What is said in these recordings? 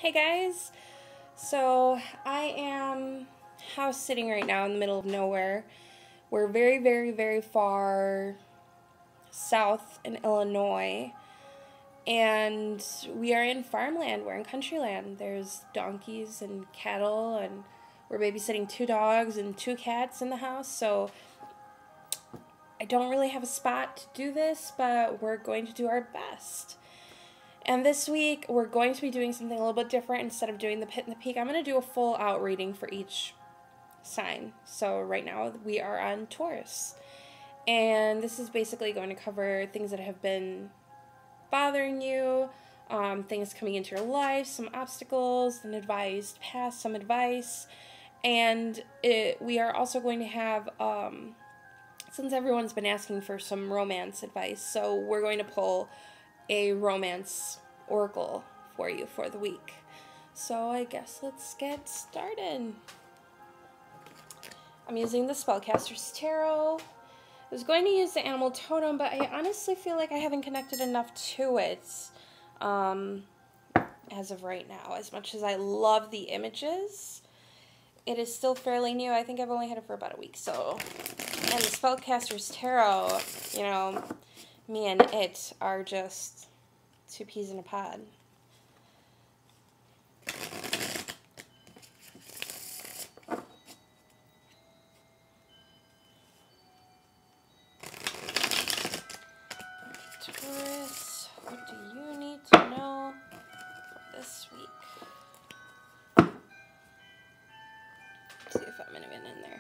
Hey guys, so I am house sitting right now in the middle of nowhere. We're very far south in Illinois, and we are in farmland. We're in country land. There's donkeys and cattle, and we're babysitting 2 dogs and 2 cats in the house, so I don't really have a spot to do this, but we're going to do our best. And this week, we're going to be doing something a little bit different. Instead of doing the pit and the peak, I'm going to do a full out reading for each sign. So right now, we are on Taurus. And this is basically going to cover things that have been bothering you, things coming into your life, some obstacles, an advised path, some advice. And we are also going to have, since everyone's been asking for some romance advice, so we're going to pull a romance oracle for you for the week. So I guess let's get started. I'm using the Spellcaster's Tarot. I was going to use the animal totem, but I honestly feel like I haven't connected enough to it as of right now. As much as I love the images, it is still fairly new. I think I've only had it for about a week. So, and the Spellcaster's Tarot, you know, me and it are just 2 peas in a pod. Taurus, what do you need to know this week? Let's see if I'm even in there.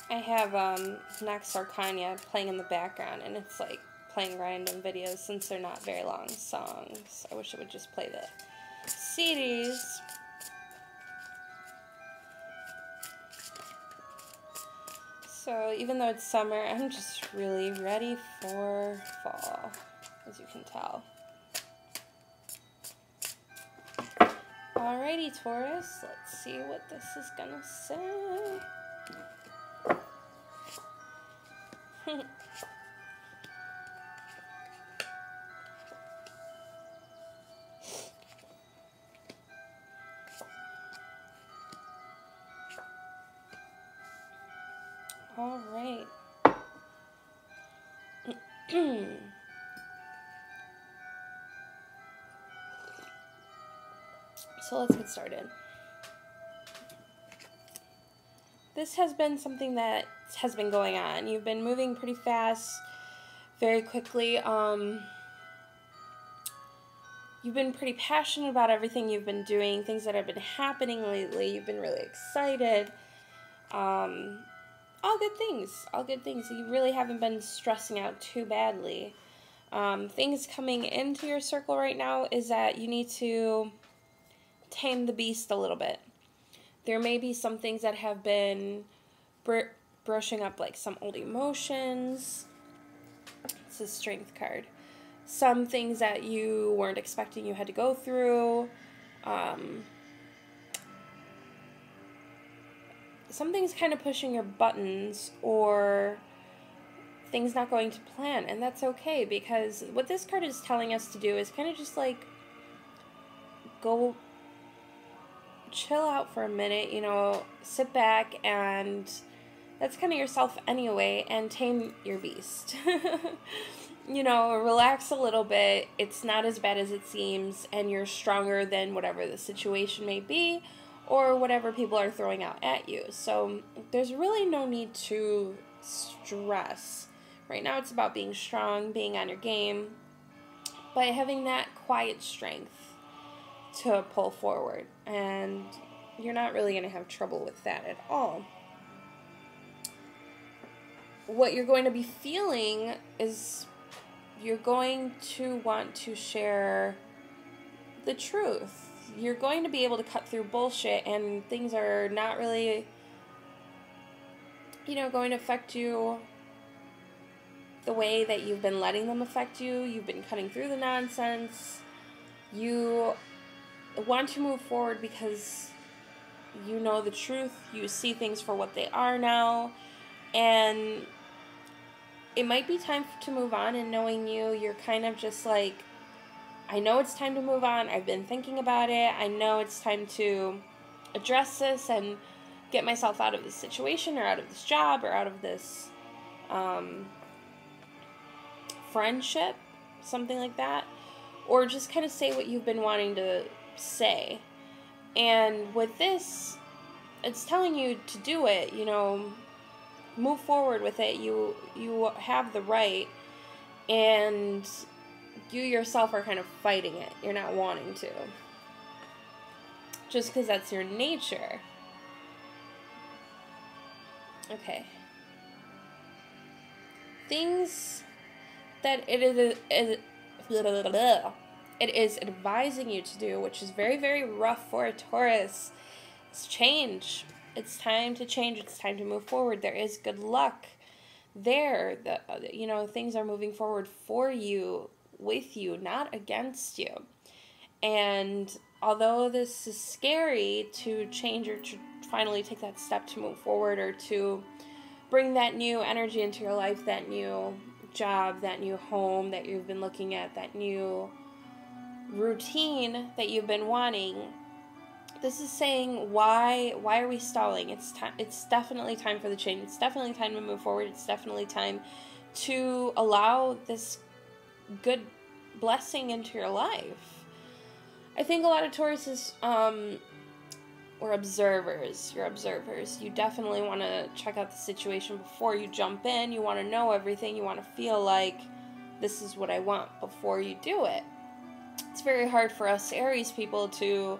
I have Nox Arcana playing in the background, and it's like playing random videos since they're not very long songs. I wish it would just play the CDs. So even though it's summer, I'm just really ready for fall, as you can tell. Alrighty, Taurus, let's see what this is gonna say. All right. So let's get started. This has been something that has been going on. You've been moving pretty fast, very quickly. You've been pretty passionate about everything you've been doing, things that have been happening lately. You've been really excited. All good things. All good things. You really haven't been stressing out too badly. Things coming into your circle right now is that you need to tame the beast a little bit. There may be some things that have been brushing up, like some old emotions. It's a strength card. Some things that you weren't expecting you had to go through. Something's kind of pushing your buttons, or things not going to plan, and that's okay, because what this card is telling us to do is kind of just like go chill out for a minute, you know, sit back, and that's kind of yourself anyway, and tame your beast. You know, relax a little bit. It's not as bad as it seems, and you're stronger than whatever the situation may be, or whatever people are throwing out at you. So there's really no need to stress. Right now it's about being strong, being on your game, but having that quiet strength to pull forward, and you're not really going to have trouble with that at all. What you're going to be feeling is you're going to want to share the truth. You're going to be able to cut through bullshit, and things are not really, you know, going to affect you the way that you've been letting them affect you. You've been cutting through the nonsense. You want to move forward because you know the truth. You see things for what they are now. And it might be time to move on, and knowing you, you're kind of just like, I know it's time to move on. I've been thinking about it. I know it's time to address this and get myself out of this situation or out of this job or out of this friendship, something like that. Or just kind of say what you've been wanting to say. And with this, it's telling you to do it, you know, move forward with it. You have the right, and you yourself are kind of fighting it. You're not wanting to. Just because that's your nature. Okay. Things that it is advising you to do, which is very, very rough for a Taurus, is change. It's time to change. It's time to move forward. There is good luck there. You know, things are moving forward for you, with you, not against you. And although this is scary to change or to finally take that step to move forward, or to bring that new energy into your life, that new job, that new home that you've been looking at, that new routine that you've been wanting, this is saying, why are we stalling? It's time. It's definitely time for the change. It's definitely time to move forward. It's definitely time to allow this good blessing into your life. I think a lot of Tauruses or observers. You're observers. You definitely want to check out the situation before you jump in. You want to know everything. You want to feel like this is what I want before you do it. It's very hard for us Aries people to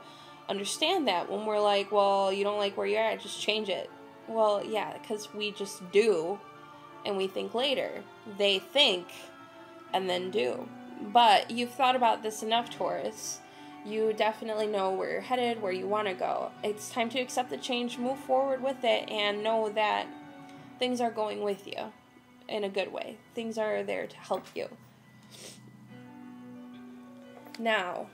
understand that when we're like, well, you don't like where you're at, just change it. Well, yeah, because we just do, and we think later. They think and then do. But you've thought about this enough, Taurus. You definitely know where you're headed, where you want to go. It's time to accept the change, move forward with it, and know that things are going with you in a good way. Things are there to help you. Now,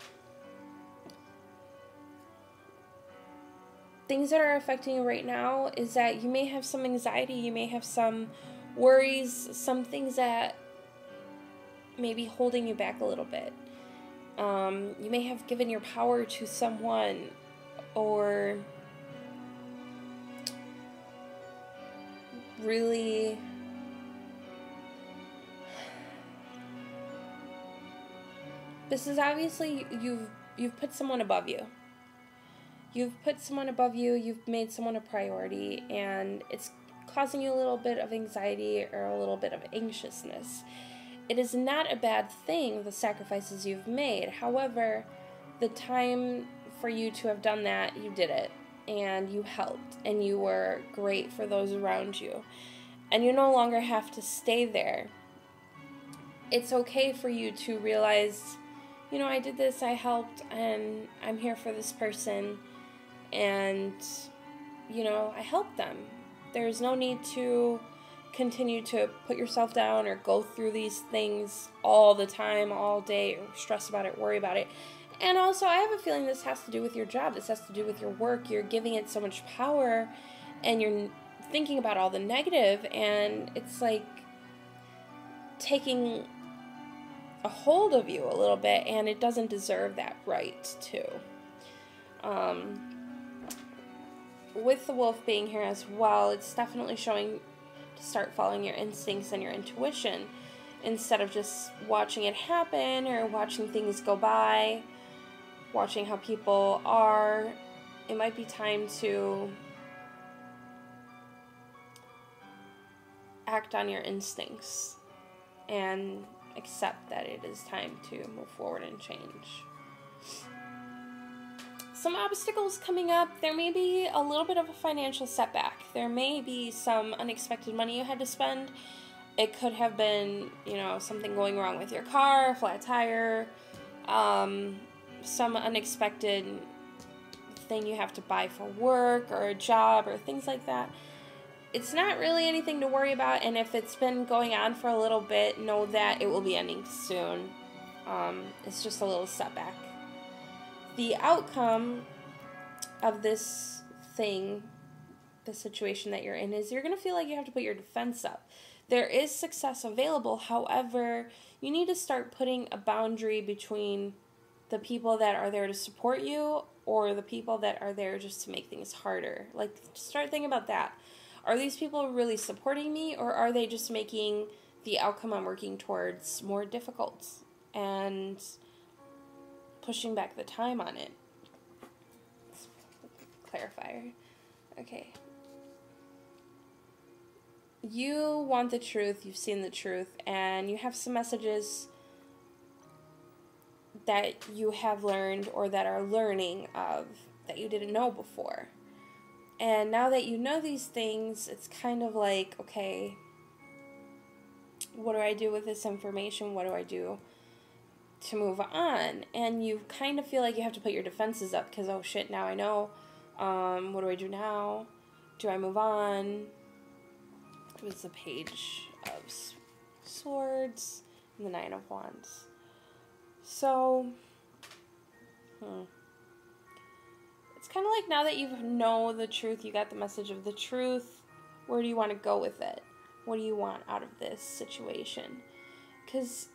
things that are affecting you right now is that you may have some anxiety, you may have some worries, some things that may be holding you back a little bit. You may have given your power to someone, or really this is obviously you've put someone above you. You've put someone above you, you've made someone a priority, and it's causing you a little bit of anxiety or a little bit of anxiousness. It is not a bad thing, the sacrifices you've made. However, the time for you to have done that, you did it, and you helped, and you were great for those around you. And you no longer have to stay there. It's okay for you to realize, you know, I did this, I helped, and I'm here for this person, and, you know, I helped them. There's no need to continue to put yourself down or go through these things all the time, all day, or stress about it, worry about it. And also, I have a feeling this has to do with your job. This has to do with your work. You're giving it so much power, and you're thinking about all the negative, and it's like taking a hold of you a little bit, and it doesn't deserve that right too. With the wolf being here as well, it's definitely showing to start following your instincts and your intuition instead of just watching it happen or watching things go by, watching how people are. It might be time to act on your instincts and accept that it is time to move forward and change. Some obstacles coming up. There may be a little bit of a financial setback. There may be some unexpected money you had to spend. It could have been, you know, something going wrong with your car, a flat tire, some unexpected thing you have to buy for work or a job or things like that. it's not really anything to worry about, and if it's been going on for a little bit, know that it will be ending soon. It's just a little setback. The outcome of this thing, the situation that you're in, is you're going to feel like you have to put your defense up. There is success available, however, you need to start putting a boundary between the people that are there to support you or the people that are there just to make things harder. Like, start thinking about that. Are these people really supporting me, or are they just making the outcome I'm working towards more difficult and pushing back the time on it? Clarifier. Okay. You want the truth, you've seen the truth, and you have some messages that you have learned or that are learning of that you didn't know before. And now that you know these things, it's kind of like, okay, what do I do with this information? What do I do to move on? And you kind of feel like you have to put your defenses up because, oh shit, now I know. What do I do now? Do I move on? It was the Page of Swords and the Nine of Wands. So, it's kind of like now that you know the truth, you got the message of the truth, where do you want to go with it? What do you want out of this situation? Because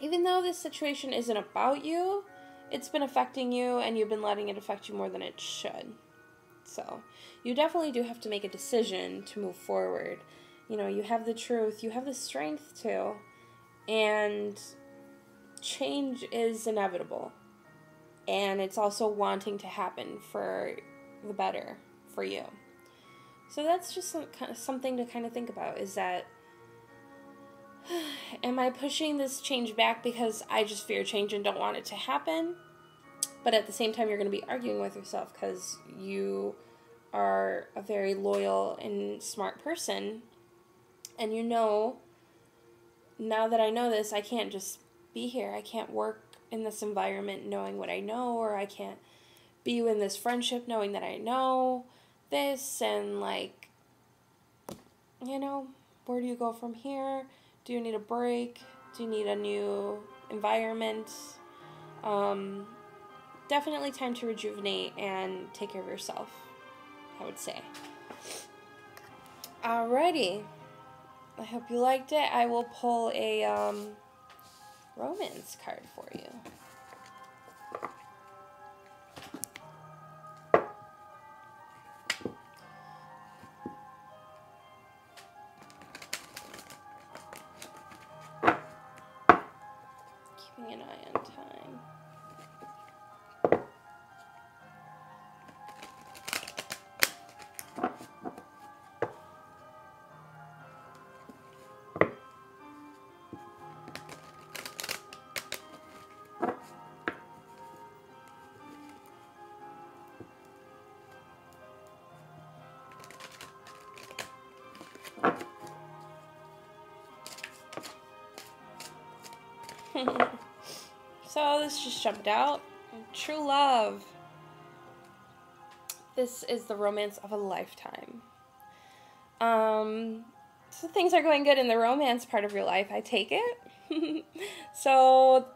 even though this situation isn't about you, it's been affecting you, and you've been letting it affect you more than it should. So, you definitely do have to make a decision to move forward. You know, you have the truth, you have the strength to, and change is inevitable. And it's also wanting to happen for the better for you. So that's just something to kind of think about, is that, am I pushing this change back because I just fear change and don't want it to happen? But at the same time, you're going to be arguing with yourself because you are a very loyal and smart person. And you know, now that I know this, I can't just be here. I can't work in this environment knowing what I know, or I can't be in this friendship knowing that I know this, and like, you know, where do you go from here? Do you need a break? Do you need a new environment? Definitely time to rejuvenate and take care of yourself, I would say. Alrighty. I hope you liked it. I will pull a romance card for you. Keeping an eye on time. So this just jumped out. True love. This is the romance of a lifetime. So things are going good in the romance part of your life, I take it. So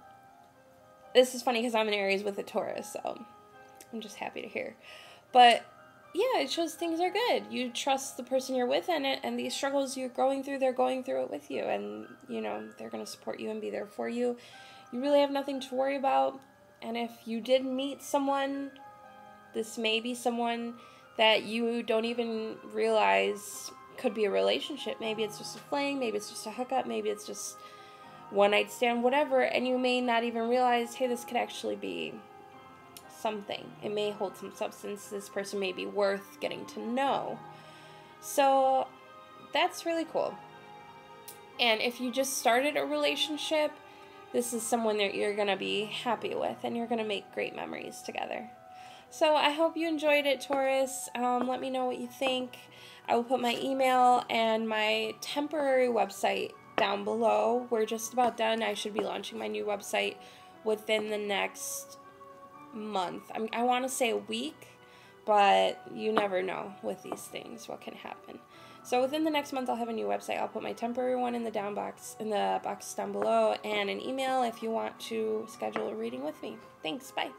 this is funny because I'm an Aries with a Taurus, so I'm just happy to hear. But yeah, it shows things are good. You trust the person you're with in it, and these struggles you're going through, they're going through it with you, and you know, they're going to support you and be there for you. You really have nothing to worry about. And if you did meet someone, this may be someone that you don't even realize could be a relationship. Maybe it's just a fling, maybe it's just a hookup, maybe it's just one night stand, whatever, and you may not even realize, hey, this could actually be something. It may hold some substance. This person may be worth getting to know. So that's really cool. And if you just started a relationship, this is someone that you're going to be happy with, and you're going to make great memories together. So I hope you enjoyed it, Taurus. Let me know what you think. I will put my email and my temporary website down below. We're just about done. I should be launching my new website within the next month. I want to say a week, but you never know with these things what can happen. So within the next month, I'll have a new website. I'll put my temporary one in the box down below, and an email if you want to schedule a reading with me. Thanks. Bye.